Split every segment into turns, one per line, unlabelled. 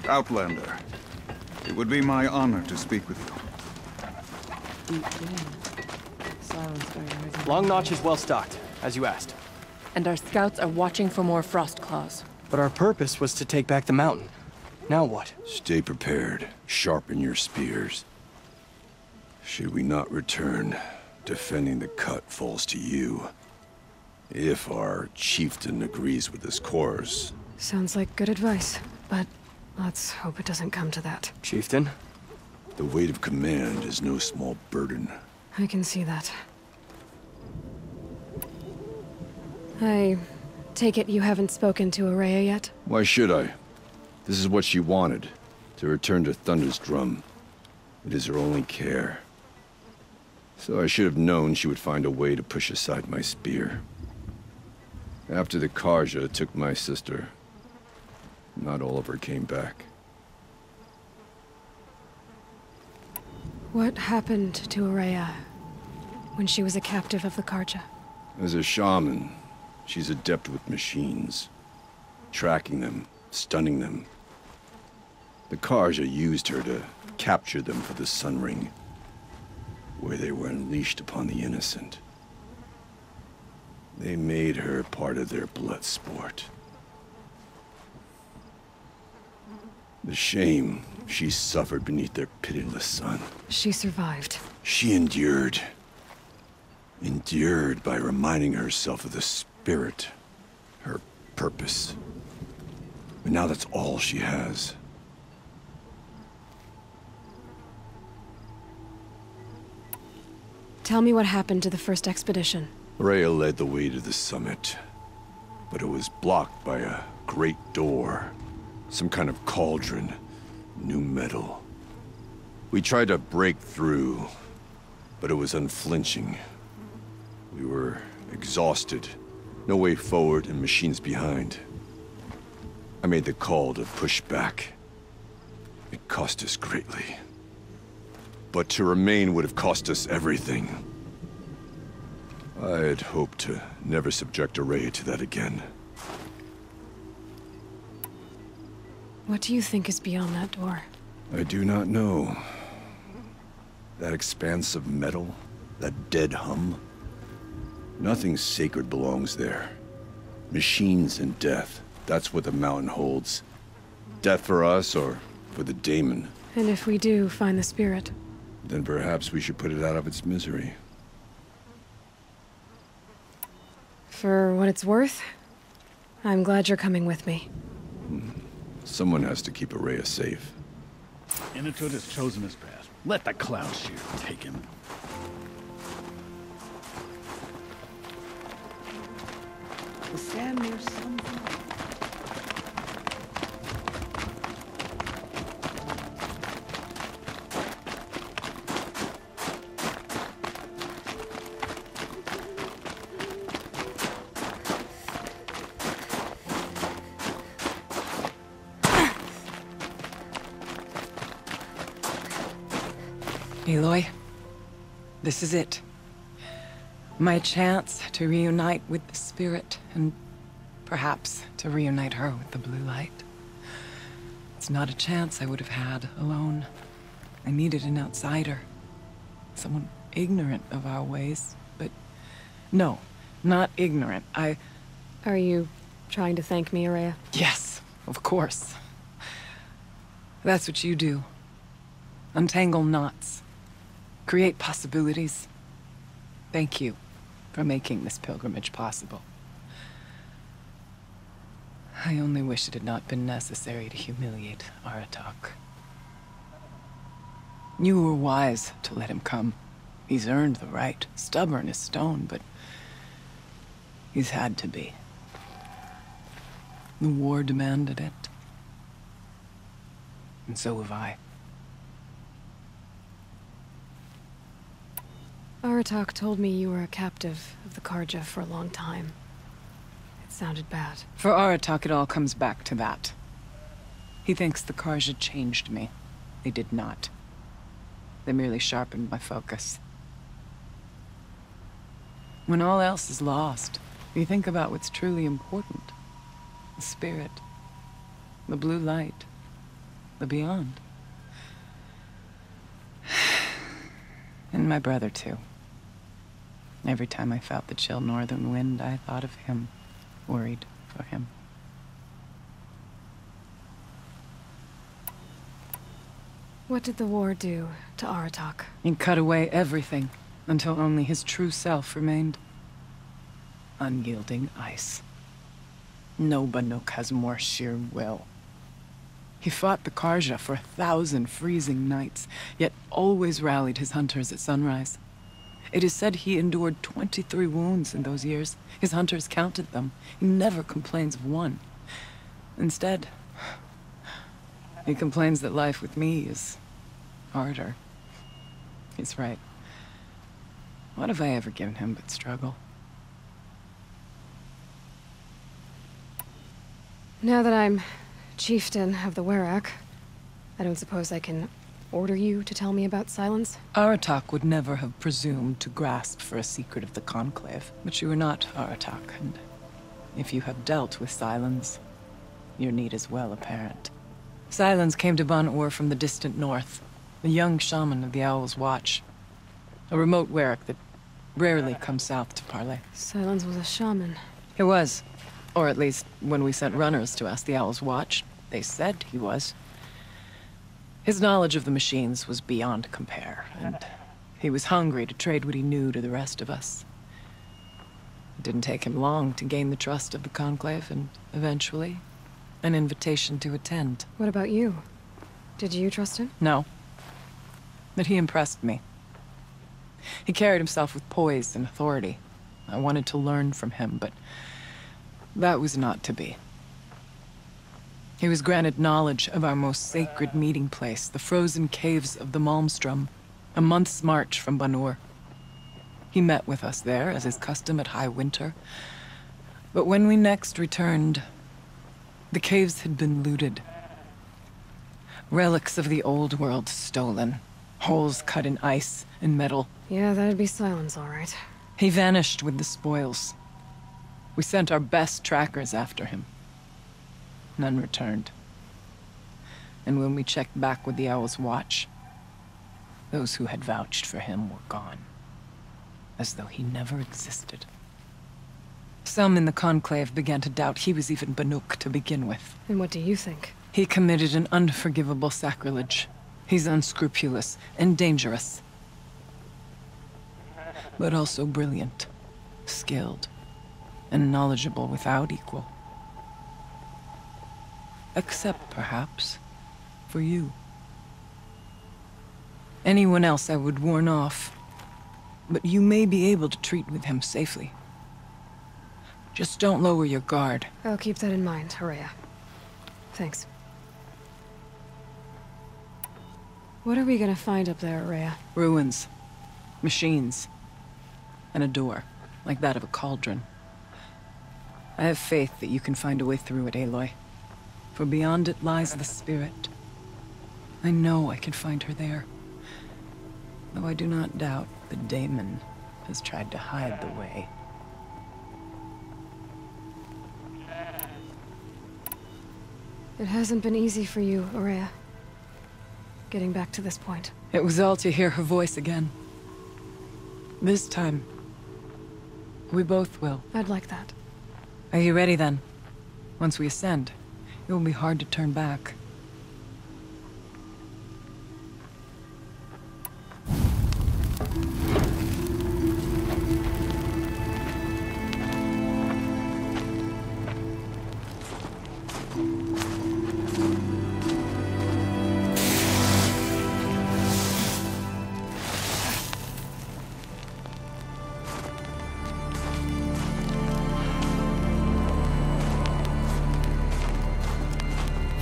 Outlander. It would be my honor to speak with you.
Long Notch is well stocked, as you asked.
And our scouts are watching for more frost claws.
But our purpose was to take back the mountain. Now what?
Stay prepared. Sharpen your spears. Should we not return, defending the cut falls to you. If our chieftain agrees with this course.
Sounds like good advice, but let's hope it doesn't come to that.
Chieftain?
The weight of command is no small burden.
I can see that. I take it you haven't spoken to Raya yet?
Why should I? This is what she wanted, to return to Thunder's drum. It is her only care. So I should have known she would find a way to push aside my spear. After the Karja took my sister, not all of her came back.
What happened to Raya when she was a captive of the Karja?
As a shaman, she's adept with machines. Tracking them, stunning them. The Karja used her to capture them for the Sun Ring, where they were unleashed upon the innocent. They made her part of their blood sport. The shame she suffered beneath their pitiless sun.
She survived.
She endured. Endured by reminding herself of the spirit, her purpose. But now that's all she has.
Tell me what happened to the first expedition.
Raya led the way to the summit, but it was blocked by a great door. Some kind of cauldron, new metal. We tried to break through, but it was unflinching. We were exhausted, no way forward and machines behind. I made the call to push back. It cost us greatly. But to remain would have cost us everything. I had hoped to never subject Raya to that again.
What do you think is beyond that door?
I do not know. That expanse of metal, that dead hum. Nothing sacred belongs there. Machines and death, that's what the mountain holds. Death for us or for the daemon.
And if we do find the spirit?
Then perhaps we should put it out of its misery.
For what it's worth, I'm glad you're coming with me.
Someone has to keep Raya safe.
Innitud has chosen his path. Let the cloud shear take him.
The sand near some.
Aloy, this is it. My chance to reunite with the spirit, and perhaps to reunite her with the blue light. It's not a chance I would have had alone. I needed an outsider. Someone ignorant of our ways, but no, not ignorant.
Are you trying to thank me, Raya?
Yes, of course. That's what you do. Untangle knots. Create possibilities. Thank you for making this pilgrimage possible. I only wish it had not been necessary to humiliate Aratak. You were wise to let him come. He's earned the right. Stubborn as stone, but he's had to be. The war demanded it. And so have I.
Aratak told me you were a captive of the Karja for a long time. It sounded bad.
For Aratak, it all comes back to that. He thinks the Karja changed me. They did not. They merely sharpened my focus. When all else is lost, you think about what's truly important. The spirit. The blue light. the beyond. And my brother, too. Every time I felt the chill northern wind, I thought of him, worried for him.
What did the war do to Aratak?
It cut away everything, until only his true self remained. Unyielding ice. No Banuk has more sheer will. He fought the Karja for 1,000 freezing nights, yet always rallied his hunters at sunrise. It is said he endured 23 wounds in those years. His hunters counted them. He never complains of one. Instead, he complains that life with me is harder. He's right. What have I ever given him but struggle?
Now that I'm chieftain of the Werak, I don't suppose I can order you to tell me about Silence?
Aratak would never have presumed to grasp for a secret of the Conclave. But you are not Aratak, and if you have dealt with Silence, your need is well apparent. Silence came to Ban-Ur from the distant north, a young shaman of the Owl's Watch. A remote Werak that rarely comes south to parley.
Silence was a shaman.
He was. Or at least, when we sent runners to ask the Owl's Watch, they said he was. His knowledge of the machines was beyond compare, and he was hungry to trade what he knew to the rest of us. It didn't take him long to gain the trust of the Conclave, and eventually, an invitation to attend.
What about you? Did you trust him?
No. But he impressed me. He carried himself with poise and authority. I wanted to learn from him, but that was not to be. He was granted knowledge of our most sacred meeting place, the frozen caves of the Malmstrom, a month's march from Ban-Ur. He met with us there, as is custom at high winter. But when we next returned, the caves had been looted. Relics of the old world stolen. Holes cut in ice and metal.
Yeah, that'd be Silence, all right.
He vanished with the spoils. We sent our best trackers after him. None returned. And when we checked back with the Owl's Watch, those who had vouched for him were gone. As though he never existed. Some in the Conclave began to doubt he was even Banuk to begin with.
And what do you think?
He committed an unforgivable sacrilege. He's unscrupulous and dangerous. But also brilliant, skilled, and knowledgeable without equal. Except, perhaps, for you. Anyone else I would warn off, but you may be able to treat with him safely. Just don't lower your guard.
I'll keep that in mind, Raya. Thanks. What are we gonna find up there, Raya?
Ruins, machines, and a door, like that of a cauldron. I have faith that you can find a way through it, Aloy. For beyond it lies the spirit. I know I can find her there. Though I do not doubt the daemon has tried to hide the way.
It hasn't been easy for you, Raya. Getting back to this point.
It was all to hear her voice again. This time, we both will.
I'd like that.
Are you ready then? Once we ascend, it will be hard to turn back.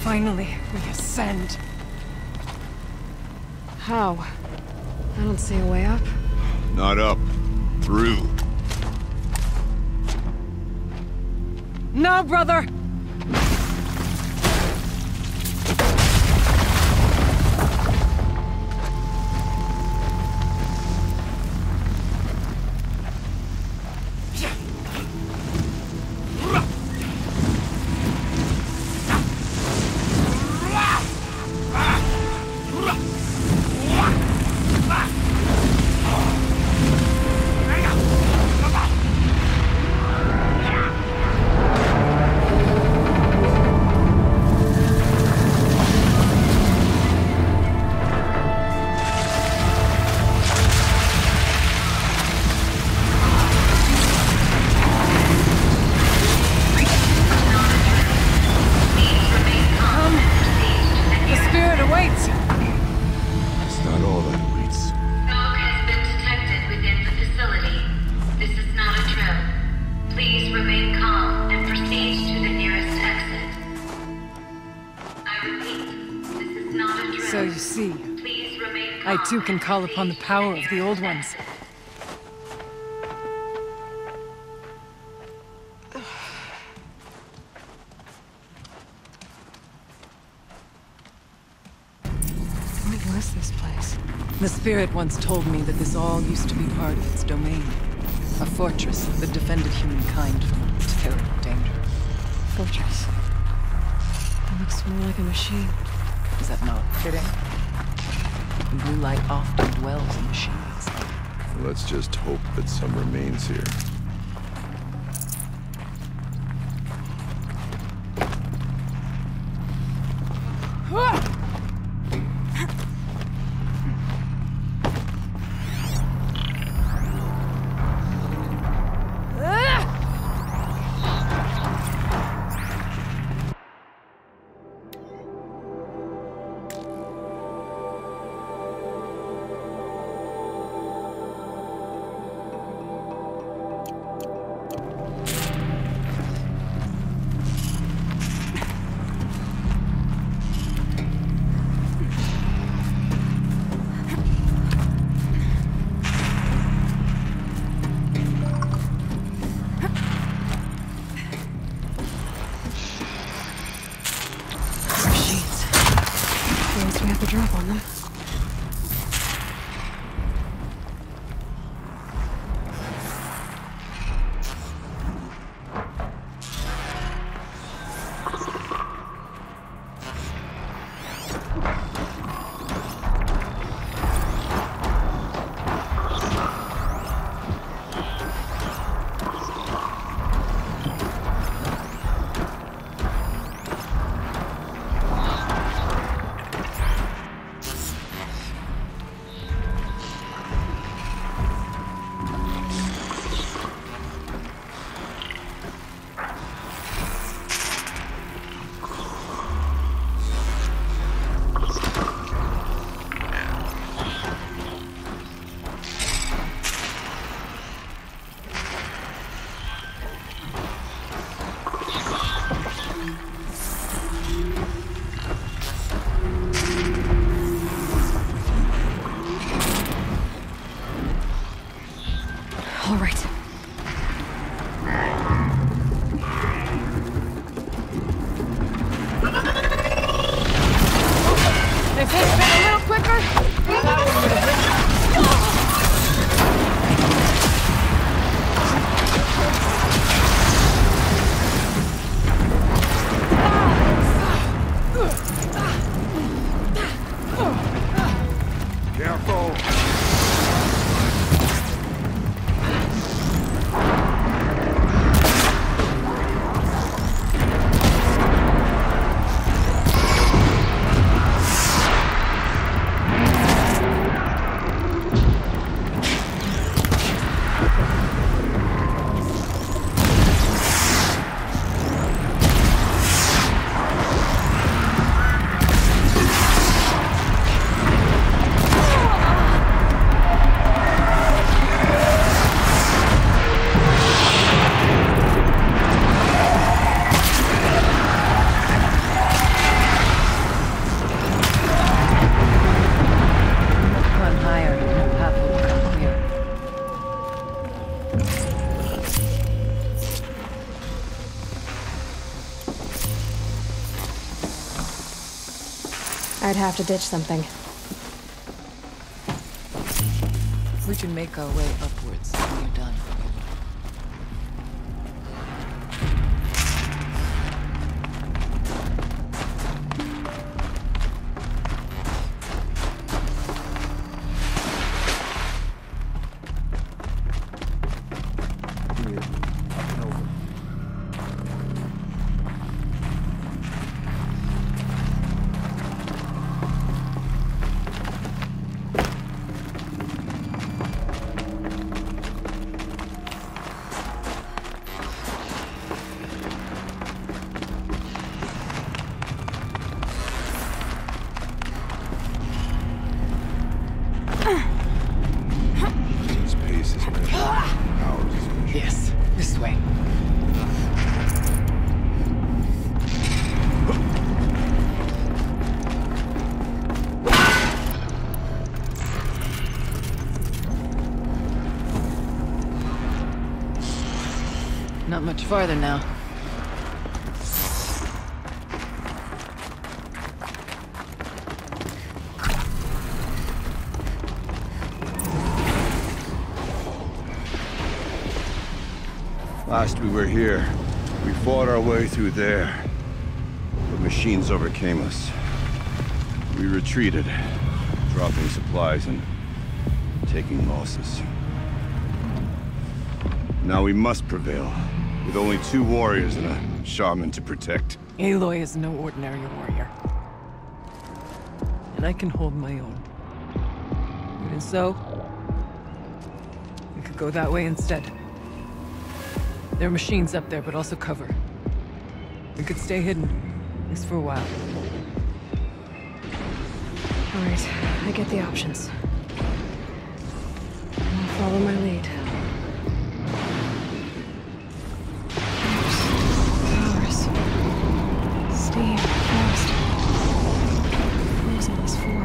Finally, we ascend.
How? I don't see a way up.
Not up. Through.
No, brother! see. I too can call upon the power of the old ones.
What was this place?
The spirit once told me that this all used to be part of its domain. A fortress that defended humankind from terrible danger.
Fortress. It looks more like a machine.
Is that not fitting? The blue light often dwells in machines.
Let's just hope that some remains here.
We have to drop on them. All right.
If it's been a little quicker, that one would have been...
Careful!
I'd have to ditch something.
We can make our way upwards when you're done. Not much farther now.
Last we were here, we fought our way through there. The machines overcame us. We retreated, dropping supplies and taking losses. Now we must prevail, with only 2 warriors and a shaman to protect.
Aloy is no ordinary warrior. And I can hold my own. Even so, we could go that way instead. There are machines up there, but also cover. We could stay hidden, at least for a while.
All right, I get the options. I'll follow my lead. Towers. Steam. Frost. Close on this floor.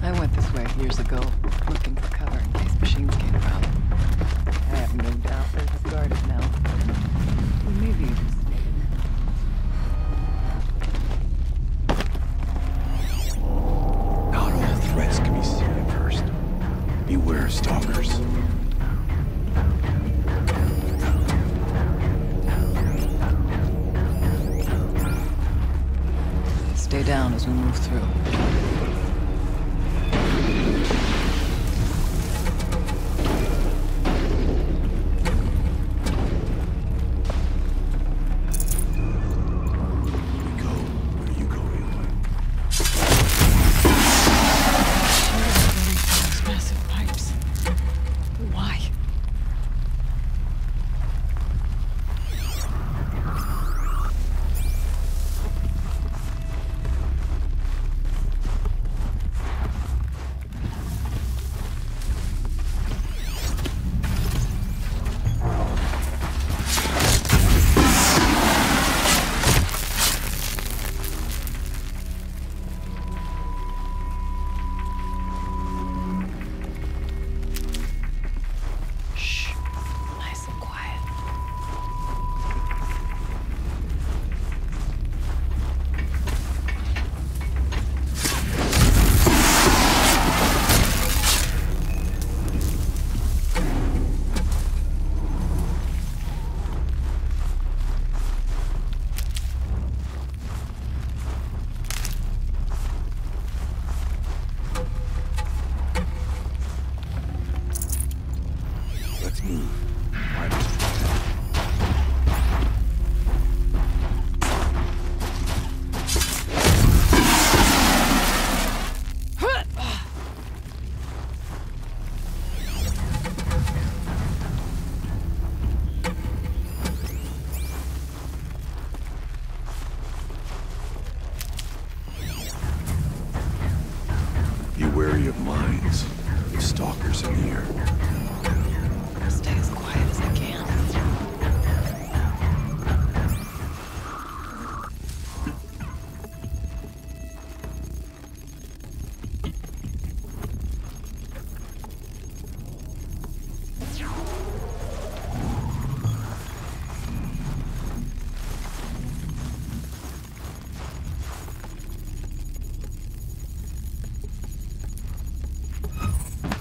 I went this way years ago, looking for cover in case machines came around. I have no doubt they're discarded now. Or maybe even stayed.
Not all threats can be seen at first. Beware stalkers.
Stay down as we move through.
Be wary of mines. There's stalkers in here.
I'll stay as quiet as I can.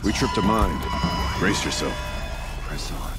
We tripped a mine. Brace yourself. Press on.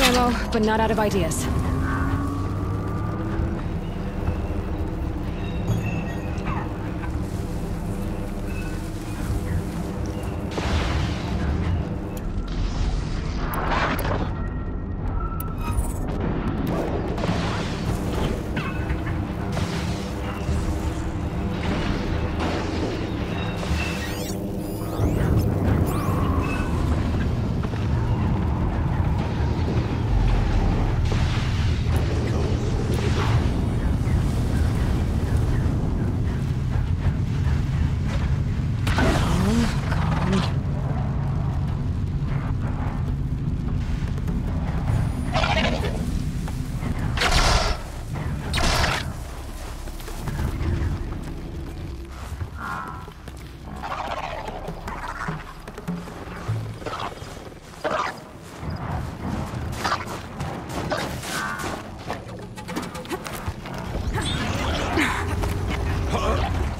ammo, but not out of ideas.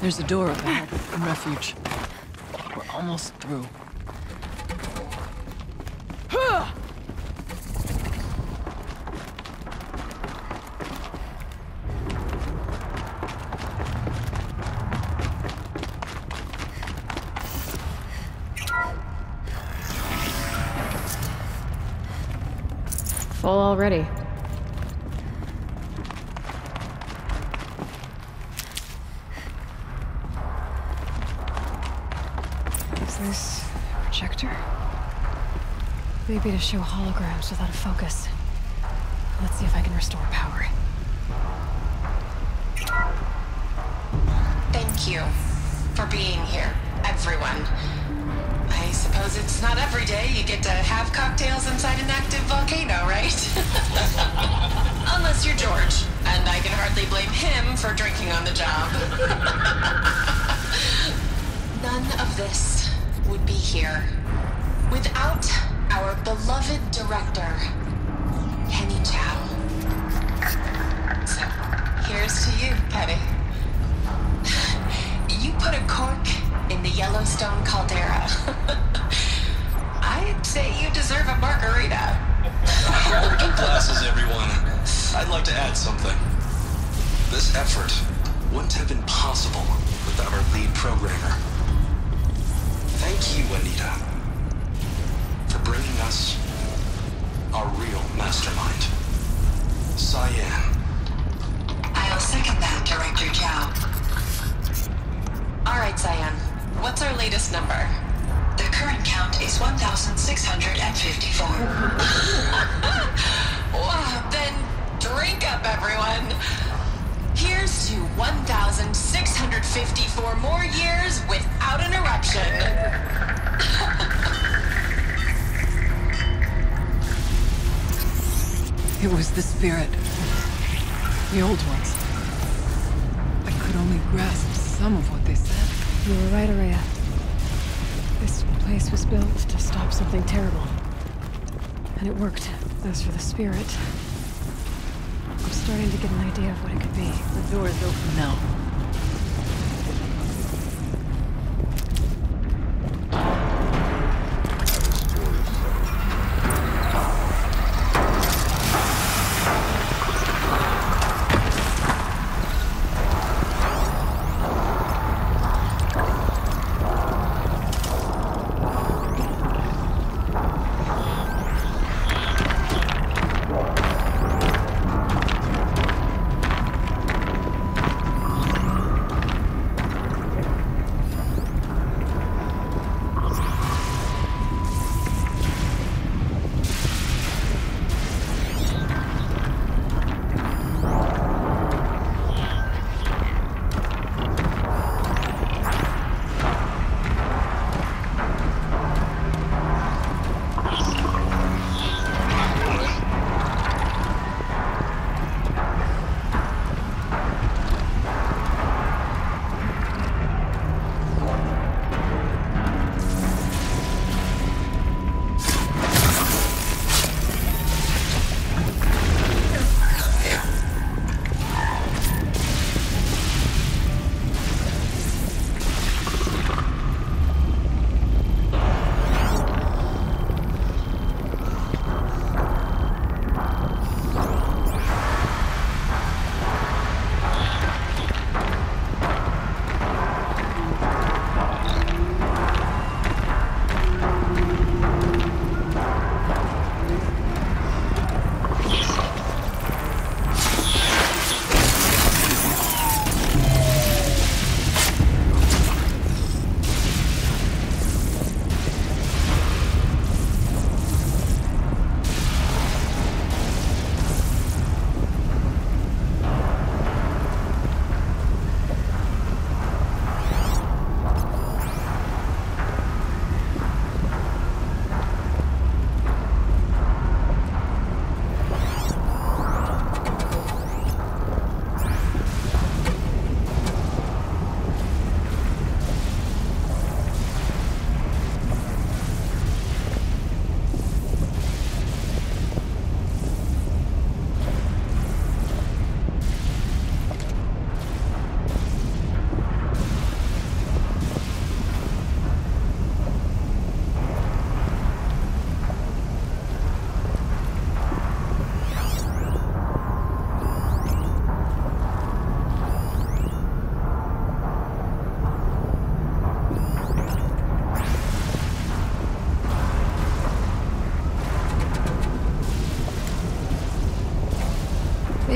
There's a door up ahead in refuge. We're almost through.
Full already. This projector? Maybe to show holograms without a focus. Let's see if I can restore power.
Thank you for being here, everyone. I suppose it's not every day you get to have cocktails inside an active volcano, right? Unless you're George, and I can hardly blame him for drinking on the job. None of this would be here without our beloved director, Kenny Chow. So, here's to you, Kenny. You put a cork in the Yellowstone caldera. I'd say you deserve a margarita.
Hold your glasses, everyone. I'd like to add something. This effort wouldn't have been possible without our lead programmer. Thank you, Anita, for bringing us our real mastermind, Cyan.
I'll second that, Director Chow. All right, Cyan. What's our latest number? The current count is 1,654. Wow, then drink up, everyone. Here's to 1,654 more years without an eruption.
It was the spirit. The old ones. I could only grasp some of what they said.
You were right, Raya. This place was built to stop something terrible. And it worked. As for the spirit, I'm starting to get an idea of what it could be.
The door is open now.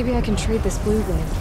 Maybe I can trade this blue glaive.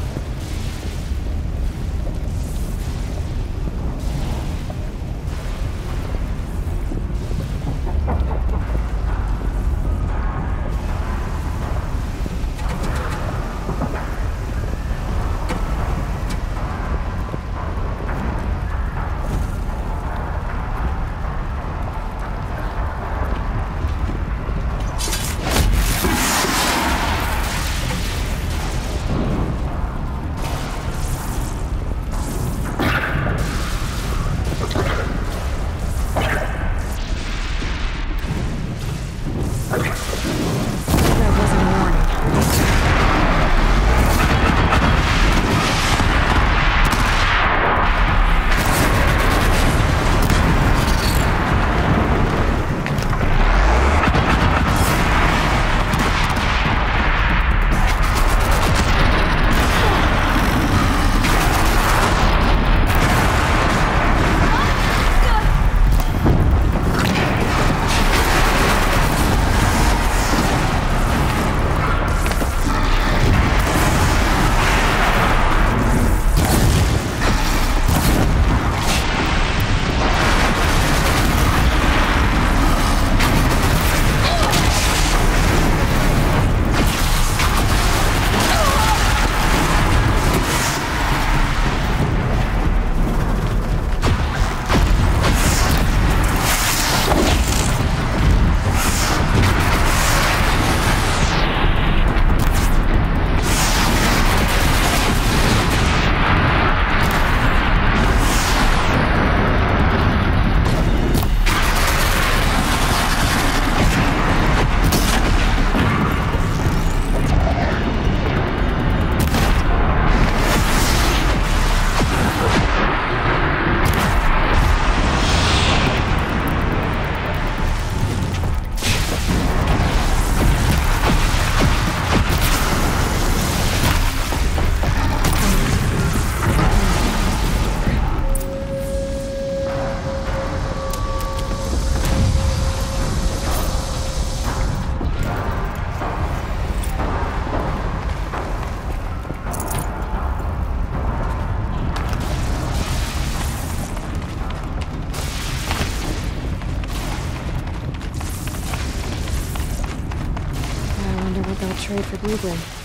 Trade for blue glaive.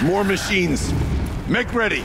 More machines. Make ready.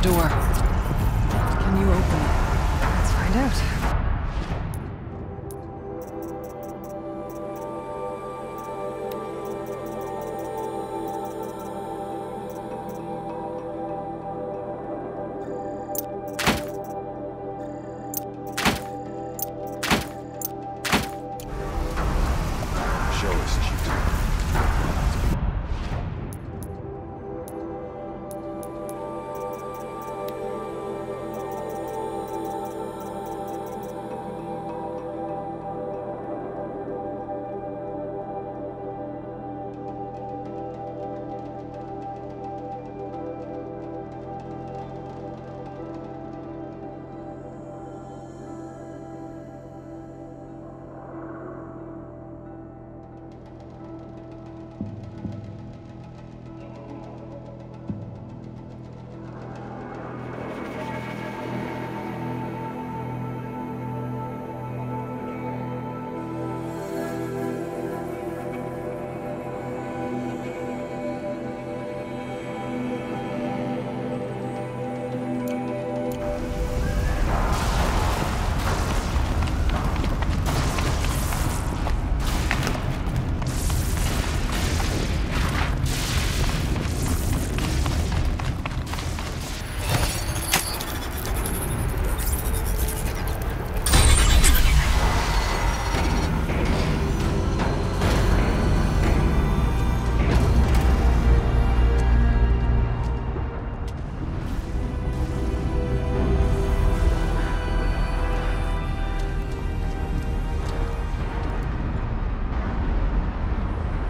that door. Can you open it?
Let's find out.
Show us, Chief.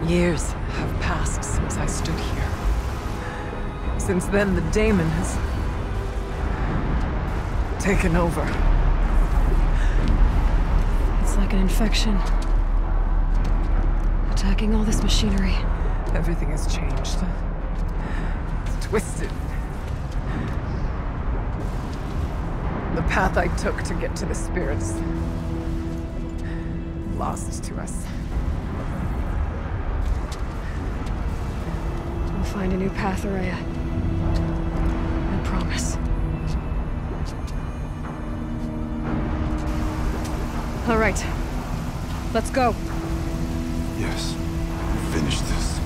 Years have passed since I stood here. Since then, the daemon has taken over.
It's like an infection. Attacking all this machinery.
Everything has changed. It's twisted. The path I took to get to the spirits, lost to us.
We'll find a new path, Raya. I promise. All right. Let's go.
Yes. Finish this.